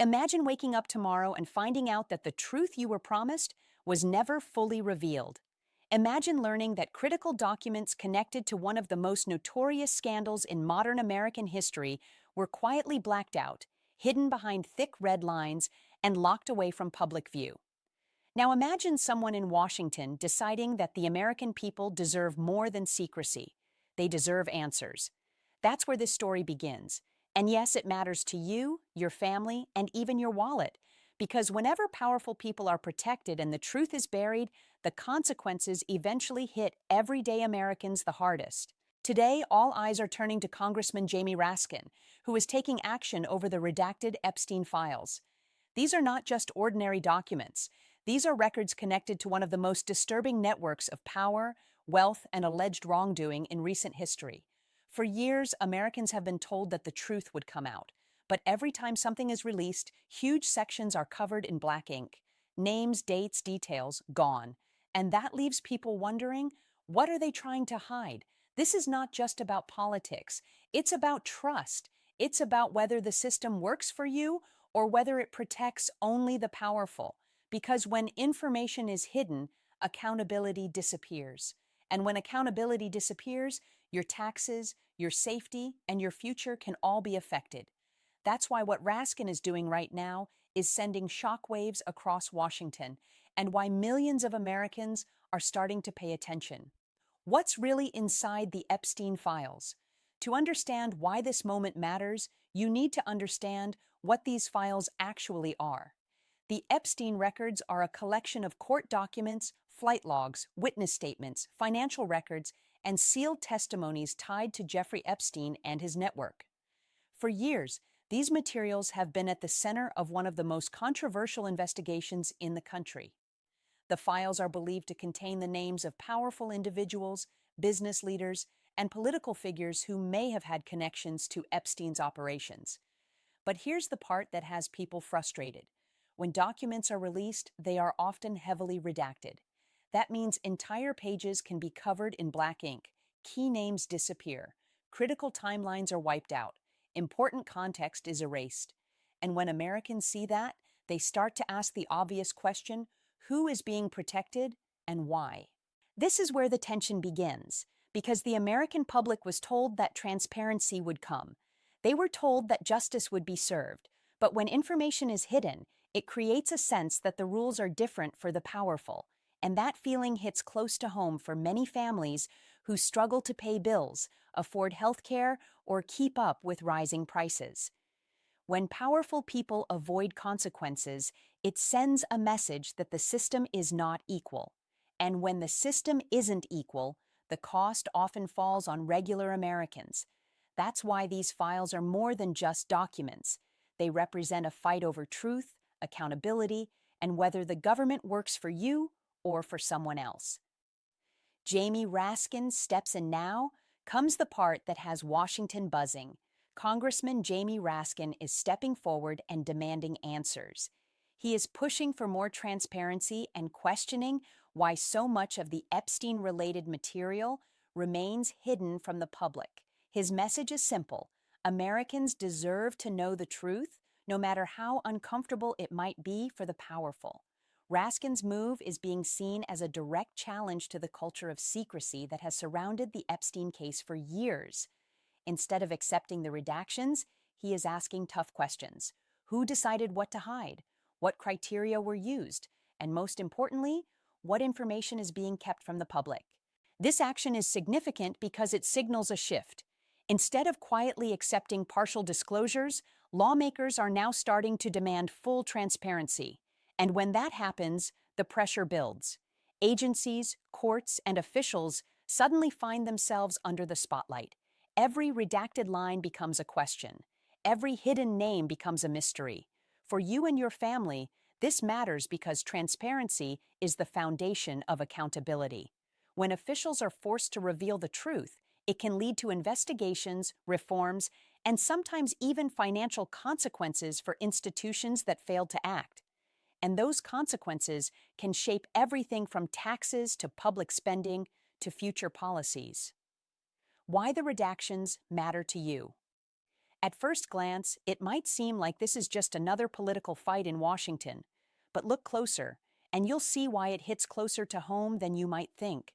Imagine waking up tomorrow and finding out that the truth you were promised was never fully revealed. Imagine learning that critical documents connected to one of the most notorious scandals in modern American history were quietly blacked out, hidden behind thick red lines, and locked away from public view. Now imagine someone in Washington deciding that the American people deserve more than secrecy. They deserve answers. That's where this story begins. And yes, it matters to you, your family, and even your wallet. Because whenever powerful people are protected and the truth is buried, the consequences eventually hit everyday Americans the hardest. Today, all eyes are turning to Congressman Jamie Raskin, who is taking action over the redacted Epstein files. These are not just ordinary documents. These are records connected to one of the most disturbing networks of power, wealth, and alleged wrongdoing in recent history. For years, Americans have been told that the truth would come out. But every time something is released, huge sections are covered in black ink. Names, dates, details, gone. And that leaves people wondering, what are they trying to hide? This is not just about politics. It's about trust. It's about whether the system works for you or whether it protects only the powerful. Because when information is hidden, accountability disappears. And when accountability disappears, your taxes, your safety, and your future can all be affected. That's why what Raskin is doing right now is sending shockwaves across Washington, and why millions of Americans are starting to pay attention. What's really inside the Epstein files? To understand why this moment matters, you need to understand what these files actually are. The Epstein records are a collection of court documents, flight logs, witness statements, financial records, and sealed testimonies tied to Jeffrey Epstein and his network. For years, these materials have been at the center of one of the most controversial investigations in the country. The files are believed to contain the names of powerful individuals, business leaders, and political figures who may have had connections to Epstein's operations. But here's the part that has people frustrated. When documents are released, they are often heavily redacted. That means entire pages can be covered in black ink, key names disappear, critical timelines are wiped out, important context is erased. And when Americans see that, they start to ask the obvious question, who is being protected and why? This is where the tension begins, because the American public was told that transparency would come. They were told that justice would be served. But when information is hidden, it creates a sense that the rules are different for the powerful. And that feeling hits close to home for many families who struggle to pay bills, afford health care, or keep up with rising prices. When powerful people avoid consequences, it sends a message that the system is not equal. And when the system isn't equal, the cost often falls on regular Americans. That's why these files are more than just documents. They represent a fight over truth, accountability, and whether the government works for you or for someone else. Jamie Raskin steps in now. Comes the part that has Washington buzzing. Congressman Jamie Raskin is stepping forward and demanding answers. He is pushing for more transparency and questioning why so much of the Epstein-related material remains hidden from the public. His message is simple. Americans deserve to know the truth, no matter how uncomfortable it might be for the powerful. Raskin's move is being seen as a direct challenge to the culture of secrecy that has surrounded the Epstein case for years. Instead of accepting the redactions, he is asking tough questions. Who decided what to hide? What criteria were used? And most importantly, what information is being kept from the public? This action is significant because it signals a shift. Instead of quietly accepting partial disclosures, lawmakers are now starting to demand full transparency. And when that happens, the pressure builds. Agencies, courts, and officials suddenly find themselves under the spotlight. Every redacted line becomes a question. Every hidden name becomes a mystery. For you and your family, this matters because transparency is the foundation of accountability. When officials are forced to reveal the truth, it can lead to investigations, reforms, and sometimes even financial consequences for institutions that failed to act. And those consequences can shape everything from taxes to public spending to future policies. Why the redactions matter to you. At first glance, it might seem like this is just another political fight in Washington. But look closer, and you'll see why it hits closer to home than you might think.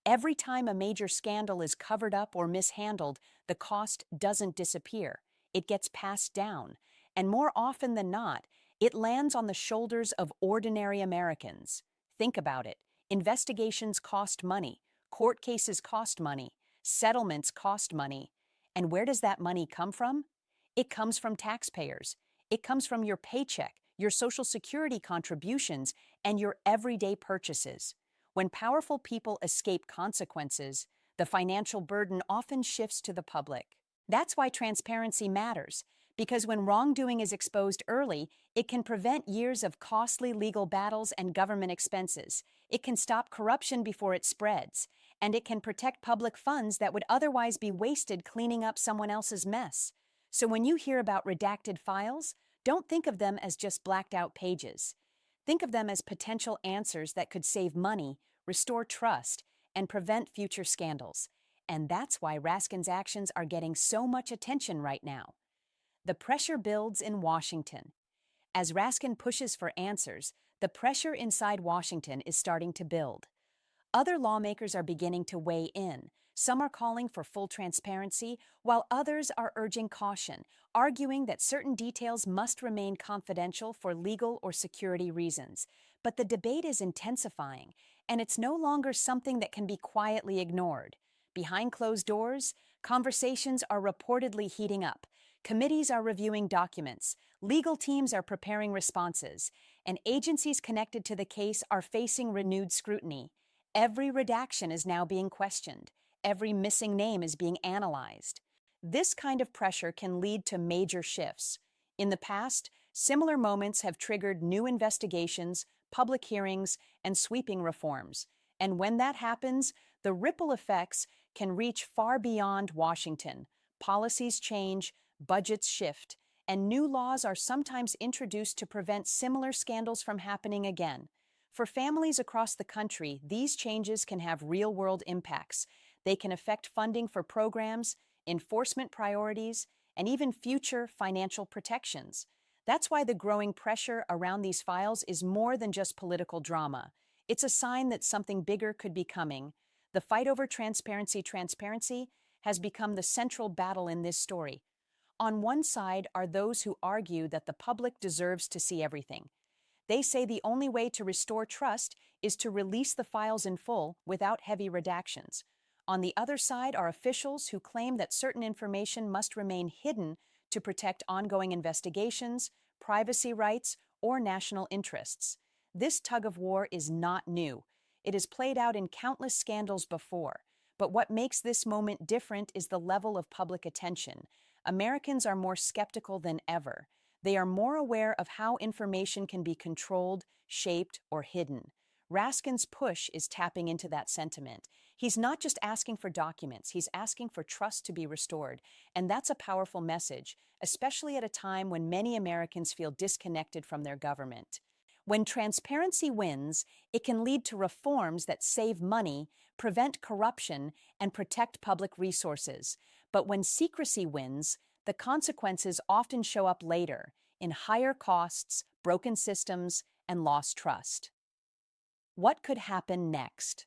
Every time a major scandal is covered up or mishandled, the cost doesn't disappear. It gets passed down. And more often than not, it lands on the shoulders of ordinary Americans. Think about it. Investigations cost money. Court cases cost money. Settlements cost money. And where does that money come from? It comes from taxpayers. It comes from your paycheck, your Social Security contributions, and your everyday purchases. When powerful people escape consequences, the financial burden often shifts to the public. That's why transparency matters, because when wrongdoing is exposed early, it can prevent years of costly legal battles and government expenses. It can stop corruption before it spreads, and it can protect public funds that would otherwise be wasted cleaning up someone else's mess. So when you hear about redacted files, don't think of them as just blacked out pages. Think of them as potential answers that could save money, restore trust, and prevent future scandals. And that's why Raskin's actions are getting so much attention right now. The pressure builds in Washington. As Raskin pushes for answers, the pressure inside Washington is starting to build. Other lawmakers are beginning to weigh in. Some are calling for full transparency, while others are urging caution, arguing that certain details must remain confidential for legal or security reasons. But the debate is intensifying, and it's no longer something that can be quietly ignored. Behind closed doors, conversations are reportedly heating up. Committees are reviewing documents, legal teams are preparing responses, and agencies connected to the case are facing renewed scrutiny. Every redaction is now being questioned. Every missing name is being analyzed. This kind of pressure can lead to major shifts. In the past, similar moments have triggered new investigations, public hearings, and sweeping reforms. And when that happens, the ripple effects can reach far beyond Washington. Policies change, budgets shift, and new laws are sometimes introduced to prevent similar scandals from happening again. For families across the country, these changes can have real-world impacts. They can affect funding for programs, enforcement priorities, and even future financial protections. That's why the growing pressure around these files is more than just political drama. It's a sign that something bigger could be coming. The fight over transparency has become the central battle in this story. On one side are those who argue that the public deserves to see everything. They say the only way to restore trust is to release the files in full without heavy redactions. On the other side are officials who claim that certain information must remain hidden to protect ongoing investigations, privacy rights, or national interests. This tug of war is not new. It has played out in countless scandals before. But what makes this moment different is the level of public attention. Americans are more skeptical than ever. They are more aware of how information can be controlled, shaped, or hidden. Raskin's push is tapping into that sentiment. He's not just asking for documents, he's asking for trust to be restored. And that's a powerful message, especially at a time when many Americans feel disconnected from their government. When transparency wins, it can lead to reforms that save money, prevent corruption, and protect public resources. But when secrecy wins, the consequences often show up later in higher costs, broken systems, and lost trust. What could happen next?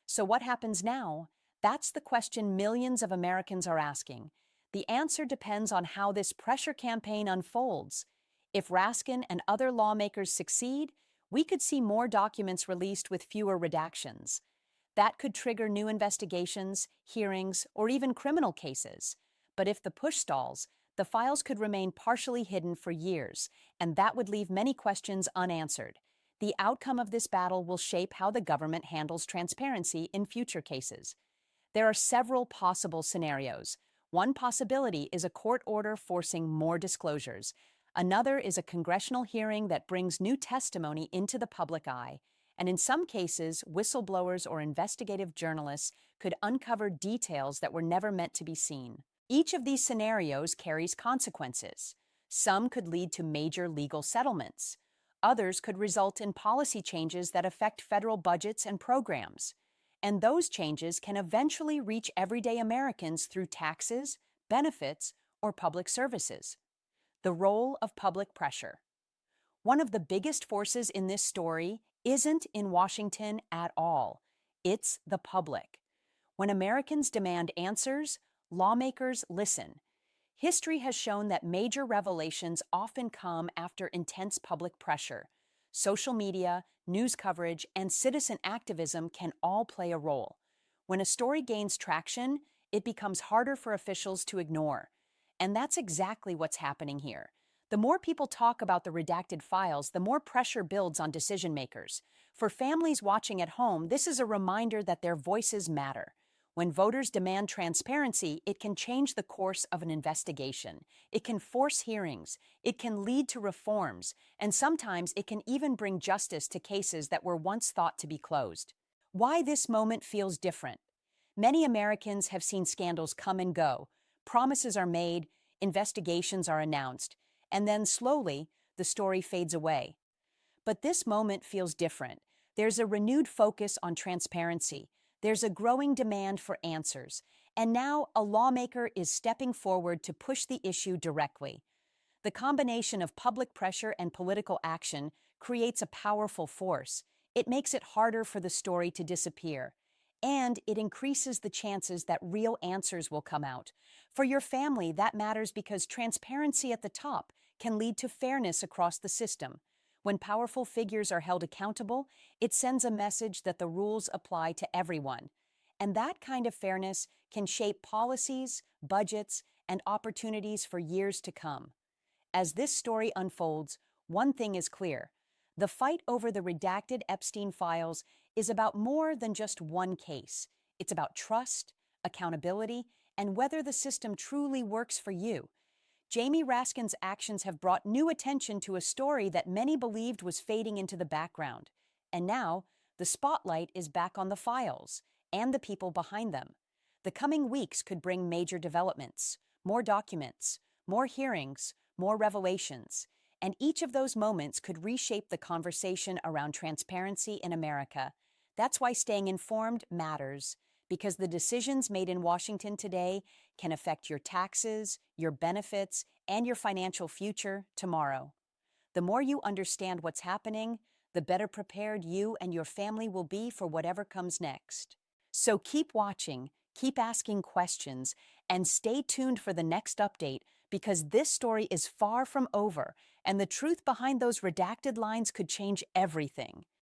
So what happens now? That's the question millions of Americans are asking. The answer depends on how this pressure campaign unfolds. If Raskin and other lawmakers succeed, we could see more documents released with fewer redactions. That could trigger new investigations, hearings, or even criminal cases. But if the push stalls, the files could remain partially hidden for years, and that would leave many questions unanswered. The outcome of this battle will shape how the government handles transparency in future cases. There are several possible scenarios. One possibility is a court order forcing more disclosures. Another is a congressional hearing that brings new testimony into the public eye. And in some cases, whistleblowers or investigative journalists could uncover details that were never meant to be seen. Each of these scenarios carries consequences. Some could lead to major legal settlements. Others could result in policy changes that affect federal budgets and programs. And those changes can eventually reach everyday Americans through taxes, benefits, or public services. The role of public pressure. One of the biggest forces in this story isn't in Washington at all. It's the public. When Americans demand answers, lawmakers listen. History has shown that major revelations often come after intense public pressure. Social media, news coverage, and citizen activism can all play a role. When a story gains traction, it becomes harder for officials to ignore. And that's exactly what's happening here. The more people talk about the redacted files, the more pressure builds on decision makers. For families watching at home, this is a reminder that their voices matter. When voters demand transparency, it can change the course of an investigation. It can force hearings. It can lead to reforms. And sometimes it can even bring justice to cases that were once thought to be closed. Why this moment feels different. Many Americans have seen scandals come and go. Promises are made, investigations are announced, and then slowly, the story fades away. But this moment feels different. There's a renewed focus on transparency. There's a growing demand for answers. And now a lawmaker is stepping forward to push the issue directly. The combination of public pressure and political action creates a powerful force. It makes it harder for the story to disappear. And it increases the chances that real answers will come out. For your family, that matters because transparency at the top can lead to fairness across the system. When powerful figures are held accountable, it sends a message that the rules apply to everyone. And that kind of fairness can shape policies, budgets, and opportunities for years to come. As this story unfolds, one thing is clear. The fight over the redacted Epstein files is about more than just one case. It's about trust, accountability, and whether the system truly works for you. Jamie Raskin's actions have brought new attention to a story that many believed was fading into the background. And now, the spotlight is back on the files and the people behind them. The coming weeks could bring major developments, more documents, more hearings, more revelations. And each of those moments could reshape the conversation around transparency in America. That's why staying informed matters, because the decisions made in Washington today can affect your taxes, your benefits, and your financial future tomorrow. The more you understand what's happening, the better prepared you and your family will be for whatever comes next. So keep watching, keep asking questions, and stay tuned for the next update, because this story is far from over, and the truth behind those redacted lines could change everything.